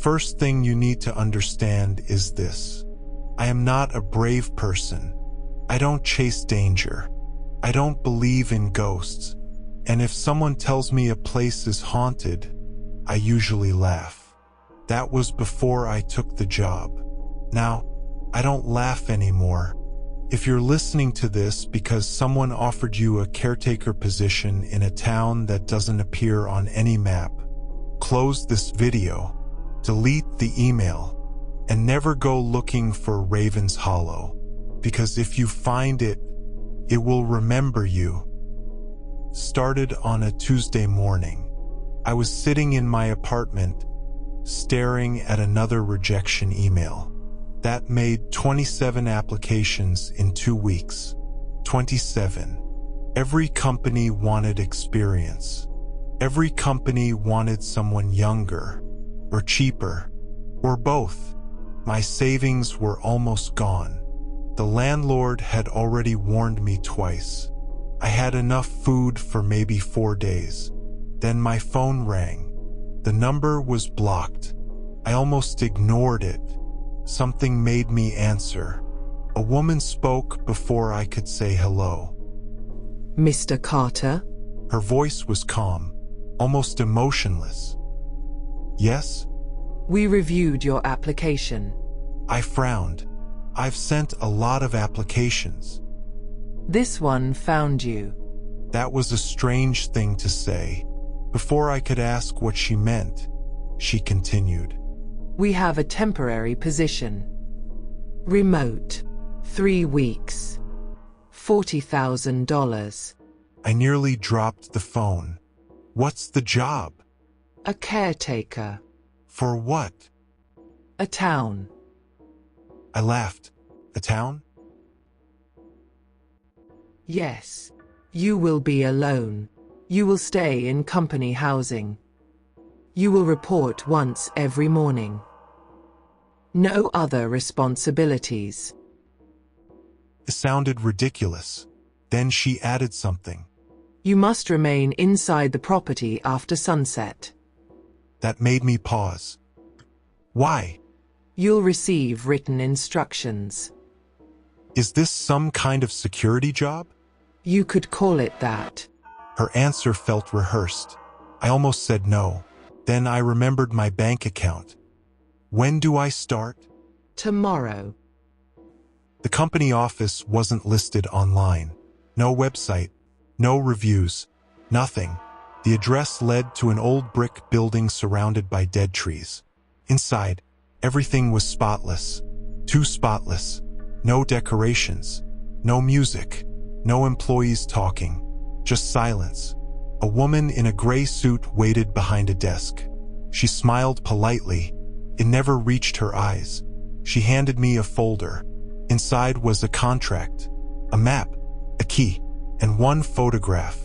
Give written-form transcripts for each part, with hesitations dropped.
first thing you need to understand is this. I am not a brave person. I don't chase danger. I don't believe in ghosts. And if someone tells me a place is haunted, I usually laugh. That was before I took the job. Now, I don't laugh anymore. If you're listening to this because someone offered you a caretaker position in a town that doesn't appear on any map, close this video, delete the email, and never go looking for Raven's Hollow, because if you find it, it will remember you. Started on a Tuesday morning. I was sitting in my apartment, staring at another rejection email. That made 27 applications in 2 weeks. 27. Every company wanted experience. Every company wanted someone younger, or cheaper, or both. My savings were almost gone. The landlord had already warned me twice. I had enough food for maybe 4 days. Then my phone rang. The number was blocked. I almost ignored it. Something made me answer. A woman spoke before I could say hello. Mr. Carter? Her voice was calm, almost emotionless. Yes? We reviewed your application. I frowned. I've sent a lot of applications. This one found you. That was a strange thing to say. Before I could ask what she meant, she continued. We have a temporary position. Remote. 3 weeks. $40,000. I nearly dropped the phone. What's the job? A caretaker. For what? A town. I laughed. A town? Yes. You will be alone. You will stay in company housing. You will report once every morning. No other responsibilities. It sounded ridiculous. Then she added something. You must remain inside the property after sunset. That made me pause. Why? You'll receive written instructions. Is this some kind of security job? You could call it that. Her answer felt rehearsed. I almost said no. Then I remembered my bank account. When do I start? Tomorrow. The company office wasn't listed online. No website, no reviews, nothing. The address led to an old brick building surrounded by dead trees. Inside, everything was spotless. Too spotless. No decorations, no music, no employees talking, just silence. A woman in a gray suit waited behind a desk. She smiled politely. It never reached her eyes. She handed me a folder. Inside was a contract, a map, a key, and one photograph.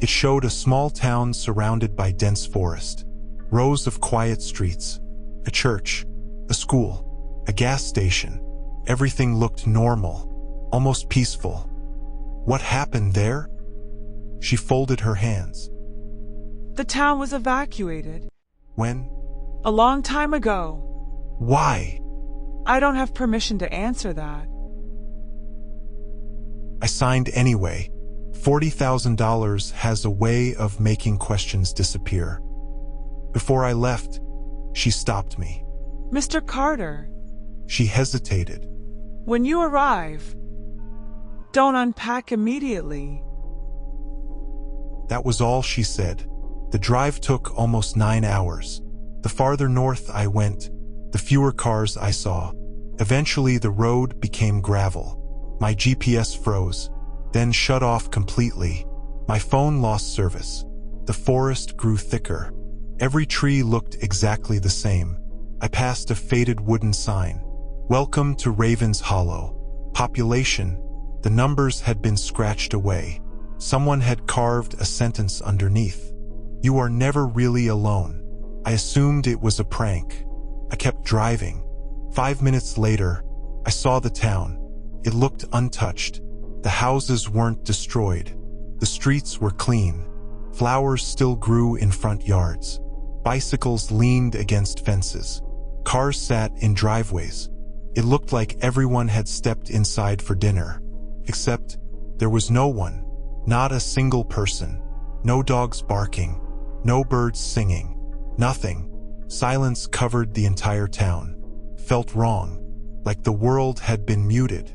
It showed a small town surrounded by dense forest, rows of quiet streets, a church, a school, a gas station. Everything looked normal, almost peaceful. What happened there? She folded her hands. The town was evacuated. When? A long time ago. Why? I don't have permission to answer that. I signed anyway. $40,000 has a way of making questions disappear. Before I left, she stopped me. Mr. Carter. She hesitated. When you arrive, don't unpack immediately. That was all she said. The drive took almost 9 hours. The farther north I went, the fewer cars I saw. Eventually the road became gravel. My GPS froze, then shut off completely. My phone lost service. The forest grew thicker. Every tree looked exactly the same. I passed a faded wooden sign. Welcome to Raven's Hollow. Population. The numbers had been scratched away. Someone had carved a sentence underneath. You are never really alone. I assumed it was a prank. I kept driving. 5 minutes later, I saw the town. It looked untouched. The houses weren't destroyed. The streets were clean. Flowers still grew in front yards. Bicycles leaned against fences. Cars sat in driveways. It looked like everyone had stepped inside for dinner. Except there was no one, not a single person. No dogs barking, no birds singing, nothing. Silence covered the entire town. Felt wrong, like the world had been muted.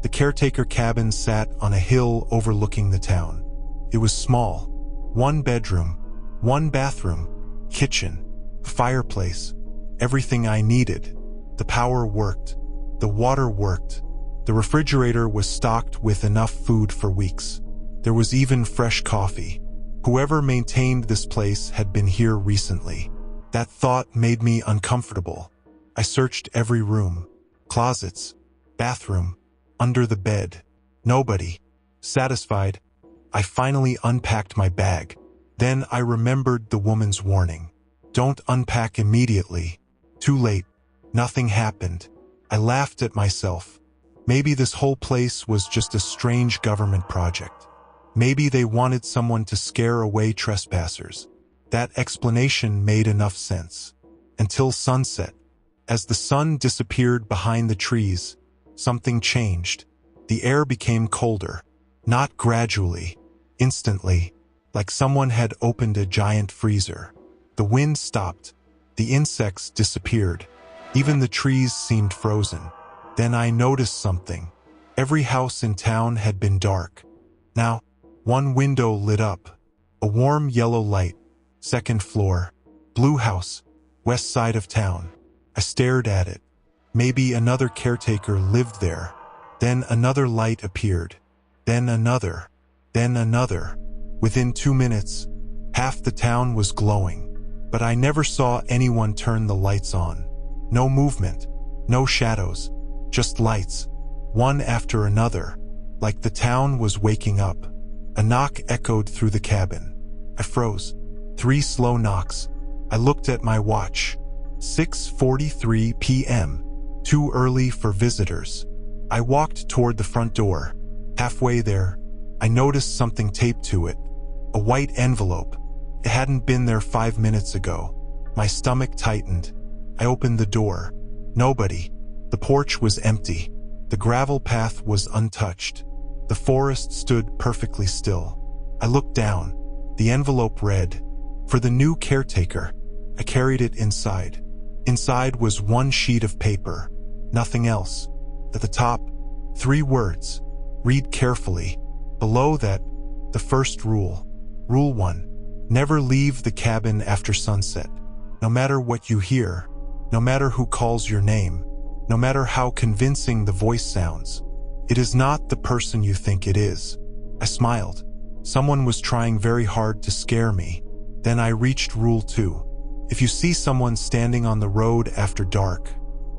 The caretaker cabin sat on a hill overlooking the town. It was small. 1 bedroom, 1 bathroom, kitchen, fireplace, everything I needed. The power worked. The water worked. The refrigerator was stocked with enough food for weeks. There was even fresh coffee. Whoever maintained this place had been here recently. That thought made me uncomfortable. I searched every room, closets, bathroom, under the bed. Nobody. Satisfied, I finally unpacked my bag. Then I remembered the woman's warning. Don't unpack immediately. Too late. Nothing happened. I laughed at myself. Maybe this whole place was just a strange government project. Maybe they wanted someone to scare away trespassers. That explanation made enough sense. Until sunset. As the sun disappeared behind the trees, something changed. The air became colder. Not gradually. Instantly. Like someone had opened a giant freezer. The wind stopped. The insects disappeared. Even the trees seemed frozen. Then I noticed something. Every house in town had been dark. Now, one window lit up. A warm yellow light. 2nd floor. Blue house. West side of town. I stared at it. Maybe another caretaker lived there. Then another light appeared. Then another. Then another. Within 2 minutes, half the town was glowing. But I never saw anyone turn the lights on. No movement. No shadows. Just lights. One after another. Like the town was waking up. A knock echoed through the cabin. I froze. 3 slow knocks. I looked at my watch. 6:43 p.m. Too early for visitors. I walked toward the front door. Halfway there, I noticed something taped to it. A white envelope. It hadn't been there 5 minutes ago. My stomach tightened. I opened the door. Nobody. The porch was empty. The gravel path was untouched. The forest stood perfectly still. I looked down. The envelope read, "For the new caretaker." I carried it inside. Inside was 1 sheet of paper. Nothing else. At the top, 3 words. Read carefully. Below that, the first rule. Rule 1. Never leave the cabin after sunset. No matter what you hear, no matter who calls your name, no matter how convincing the voice sounds, it is not the person you think it is. I smiled. Someone was trying very hard to scare me. Then I reached rule 2. If you see someone standing on the road after dark,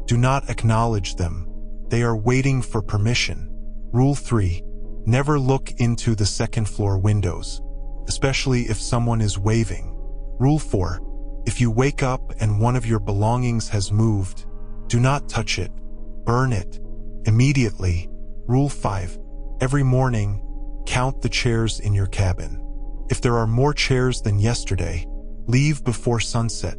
do not acknowledge them. They are waiting for permission. Rule 3. Never look into the 2nd floor windows, especially if someone is waving. Rule 4. If you wake up and one of your belongings has moved, do not touch it. Burn it. Immediately. Rule 5. Every morning, count the chairs in your cabin. If there are more chairs than yesterday, leave before sunset.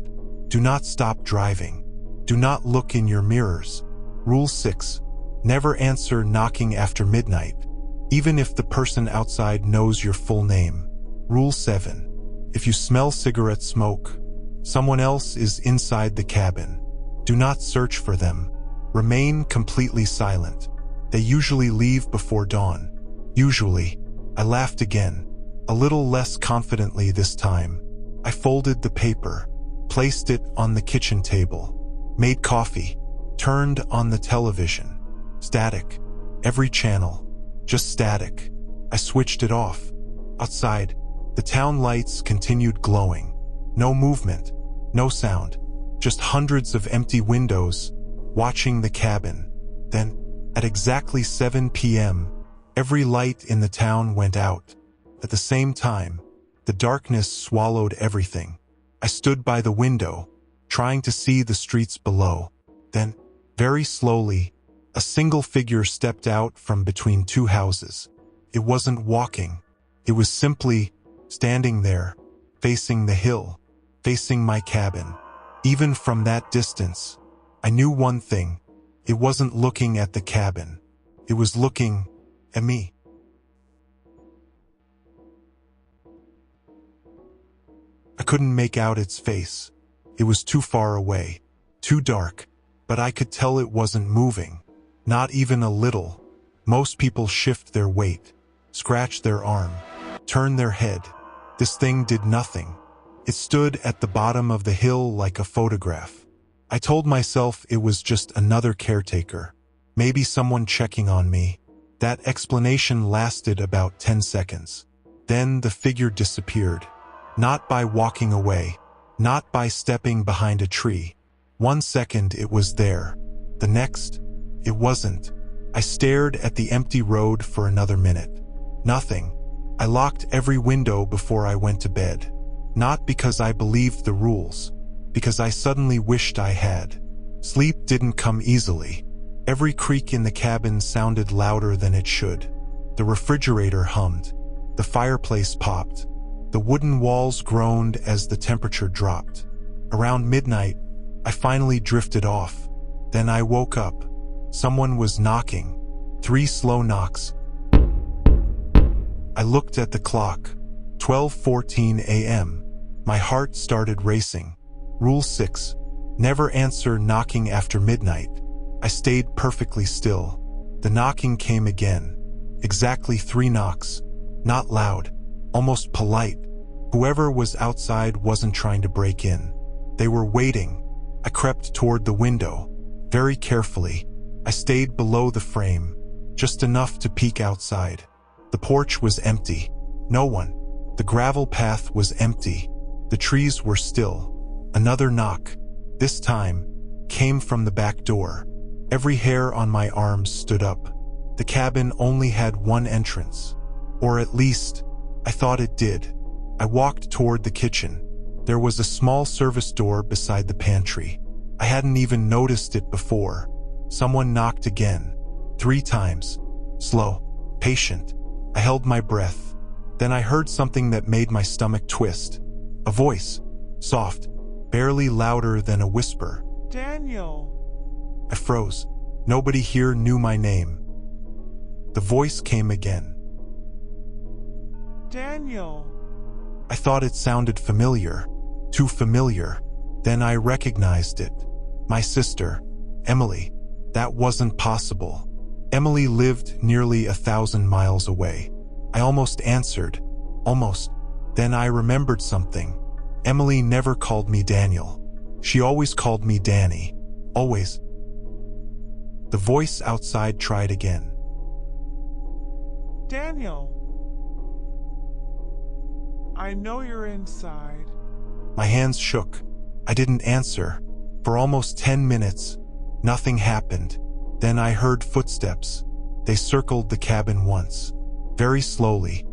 Do not stop driving. Do not look in your mirrors. Rule 6. Never answer knocking after midnight, even if the person outside knows your full name. Rule 7. If you smell cigarette smoke, someone else is inside the cabin. Do not search for them. Remain completely silent. They usually leave before dawn. Usually. I laughed again, a little less confidently this time. I folded the paper, placed it on the kitchen table, made coffee, turned on the television. Static. Every channel. Just static. I switched it off. Outside, the town lights continued glowing. No movement. No sound. Just hundreds of empty windows, watching the cabin. Then, at exactly 7 p.m., every light in the town went out. At the same time, the darkness swallowed everything. I stood by the window, trying to see the streets below. Then, very slowly, a single figure stepped out from between 2 houses. It wasn't walking. It was simply standing there, facing the hill, facing my cabin. Even from that distance, I knew one thing. It wasn't looking at the cabin. It was looking at me. I couldn't make out its face. It was too far away, too dark, but I could tell it wasn't moving. Not even a little. Most people shift their weight, scratch their arm, turn their head. This thing did nothing. It stood at the bottom of the hill like a photograph. I told myself it was just another caretaker, maybe someone checking on me. That explanation lasted about 10 seconds. Then the figure disappeared. Not by walking away, not by stepping behind a tree. 1 second it was there. The next, it wasn't. I stared at the empty road for another minute. Nothing. I locked every window before I went to bed. Not because I believed the rules, because I suddenly wished I had. Sleep didn't come easily. Every creak in the cabin sounded louder than it should. The refrigerator hummed. The fireplace popped. The wooden walls groaned as the temperature dropped. Around midnight, I finally drifted off. Then I woke up. Someone was knocking. 3 slow knocks. I looked at the clock. 12:14 a.m. My heart started racing. Rule 6. Never answer knocking after midnight. I stayed perfectly still. The knocking came again. Exactly 3 knocks. Not loud. Almost polite. Whoever was outside wasn't trying to break in. They were waiting. I crept toward the window. Very carefully. I stayed below the frame. Just enough to peek outside. The porch was empty. No one. The gravel path was empty. The trees were still. Another knock. This time, came from the back door. Every hair on my arms stood up. The cabin only had one entrance. Or at least, I thought it did. I walked toward the kitchen. There was a small service door beside the pantry. I hadn't even noticed it before. Someone knocked again. 3 times. Slow. Patient. I held my breath. Then I heard something that made my stomach twist. A voice. Soft. Barely louder than a whisper. Daniel. I froze. Nobody here knew my name. The voice came again. Daniel. I thought it sounded familiar. Too familiar. Then I recognized it. My sister, Emily. That wasn't possible. Emily lived nearly 1,000 miles away. I almost answered. Almost. Then I remembered something. Emily never called me Daniel. She always called me Danny. Always. The voice outside tried again. Daniel. I know you're inside. My hands shook. I didn't answer. For almost 10 minutes, nothing happened. Then I heard footsteps. They circled the cabin once. Very slowly.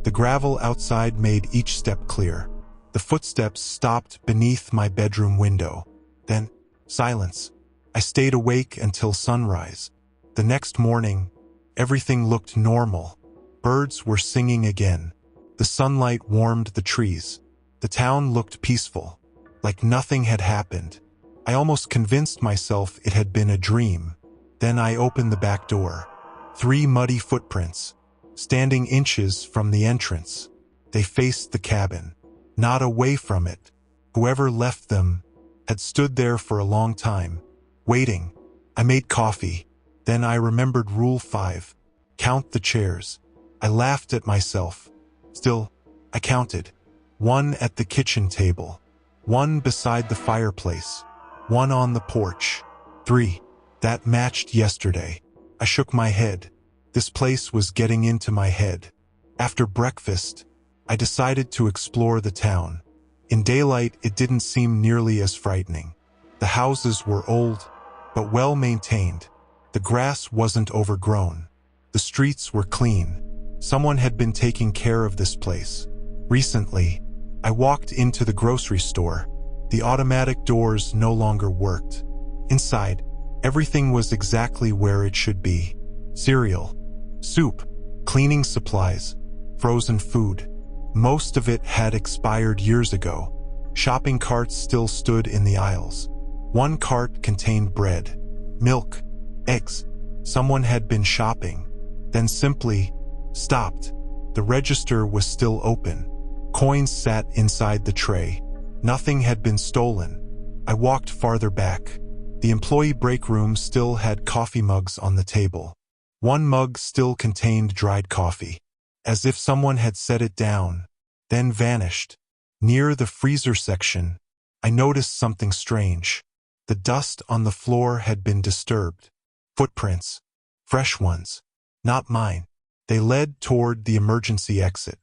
The gravel outside made each step clear. The footsteps stopped beneath my bedroom window. Then, silence. I stayed awake until sunrise. The next morning, everything looked normal. Birds were singing again. The sunlight warmed the trees. The town looked peaceful, like nothing had happened. I almost convinced myself it had been a dream. Then I opened the back door. 3 muddy footprints, standing inches from the entrance. They faced the cabin, not away from it. Whoever left them had stood there for a long time, waiting. I made coffee. Then I remembered Rule 5. Count the chairs. I laughed at myself. Still, I counted. 1 at the kitchen table. 1 beside the fireplace. 1 on the porch. 3. That matched yesterday. I shook my head. This place was getting into my head. After breakfast, I decided to explore the town. In daylight, it didn't seem nearly as frightening. The houses were old, but well maintained. The grass wasn't overgrown. The streets were clean. Someone had been taking care of this place. Recently, I walked into the grocery store. The automatic doors no longer worked. Inside, everything was exactly where it should be. Cereal, soup, cleaning supplies, frozen food. Most of it had expired years ago. Shopping carts still stood in the aisles. One cart contained bread, milk, eggs. Someone had been shopping, then simply stopped. The register was still open. Coins sat inside the tray. Nothing had been stolen. I walked farther back. The employee break room still had coffee mugs on the table. One mug still contained dried coffee, as if someone had set it down, then vanished. Near the freezer section, I noticed something strange. The dust on the floor had been disturbed. Footprints. Fresh ones. Not mine. They led toward the emergency exit.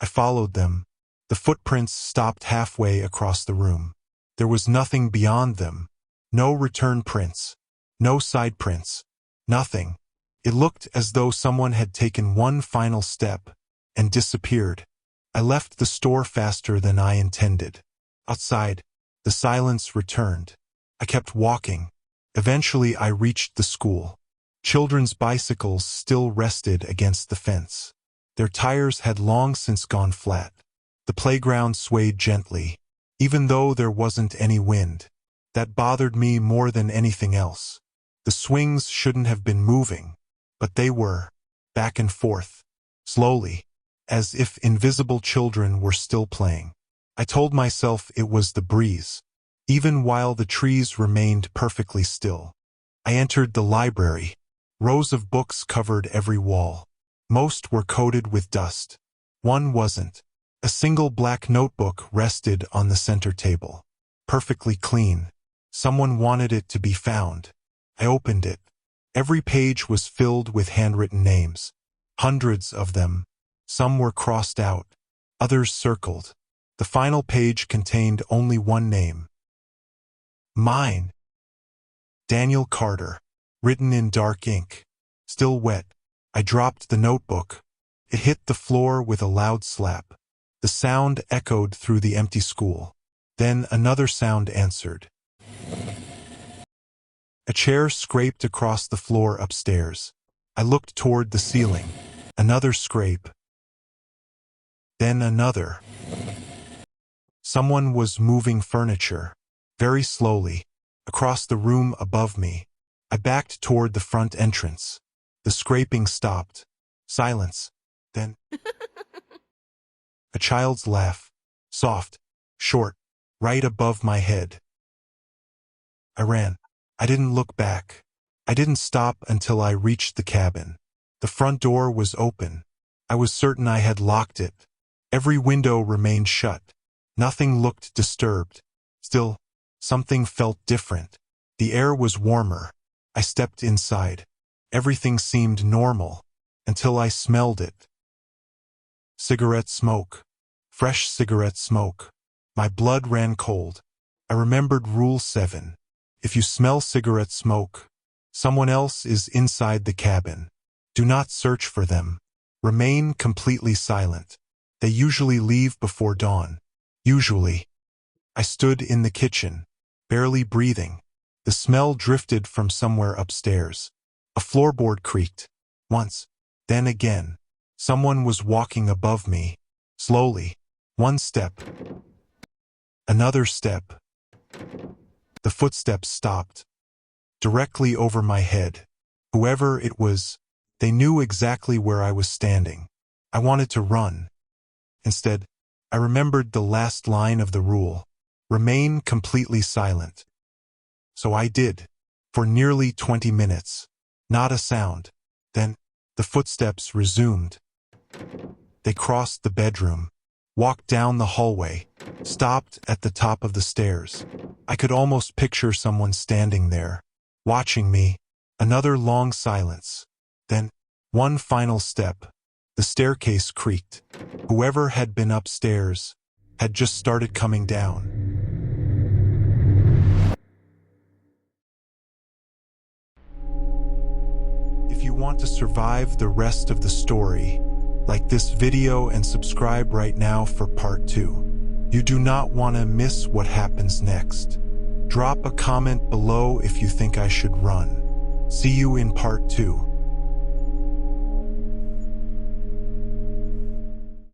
I followed them. The footprints stopped halfway across the room. There was nothing beyond them. No return prints. No side prints. Nothing. It looked as though someone had taken one final step and disappeared. I left the store faster than I intended. Outside, the silence returned. I kept walking. Eventually, I reached the school. Children's bicycles still rested against the fence. Their tires had long since gone flat. The playground swayed gently, even though there wasn't any wind. That bothered me more than anything else. The swings shouldn't have been moving, but they were, back and forth, slowly, as if invisible children were still playing. I told myself it was the breeze, even while the trees remained perfectly still. I entered the library. Rows of books covered every wall. Most were coated with dust. One wasn't. A single black notebook rested on the center table. Perfectly clean. Someone wanted it to be found. I opened it. Every page was filled with handwritten names. Hundreds of them. Some were crossed out. Others circled. The final page contained only one name. Mine. Daniel Carter. Written in dark ink. Still wet. I dropped the notebook. It hit the floor with a loud slap. The sound echoed through the empty school. Then another sound answered. A chair scraped across the floor upstairs. I looked toward the ceiling. Another scrape. Then another. Someone was moving furniture, very slowly, across the room above me. I backed toward the front entrance. The scraping stopped. Silence. Then a child's laugh. Soft, short, right above my head. I ran. I didn't look back. I didn't stop until I reached the cabin. The front door was open. I was certain I had locked it. Every window remained shut. Nothing looked disturbed. Still, something felt different. The air was warmer. I stepped inside. Everything seemed normal, until I smelled it. Cigarette smoke. Fresh cigarette smoke. My blood ran cold. I remembered Rule 7. If you smell cigarette smoke, someone else is inside the cabin. Do not search for them. Remain completely silent. They usually leave before dawn. Usually. I stood in the kitchen, barely breathing. The smell drifted from somewhere upstairs. A floorboard creaked. Once. Then again. Someone was walking above me. Slowly. One step. Another step. The footsteps stopped. Directly over my head. Whoever it was, they knew exactly where I was standing. I wanted to run. Instead, I remembered the last line of the rule. Remain completely silent. So I did. For nearly 20 minutes. Not a sound. Then, the footsteps resumed. They crossed the bedroom, walked down the hallway, stopped at the top of the stairs. I could almost picture someone standing there, watching me. Another long silence. Then, one final step. The staircase creaked. Whoever had been upstairs had just started coming down. If you want to survive the rest of the story, like this video and subscribe right now for part 2. You do not want to miss what happens next. Drop a comment below if you think I should run. See you in part 2.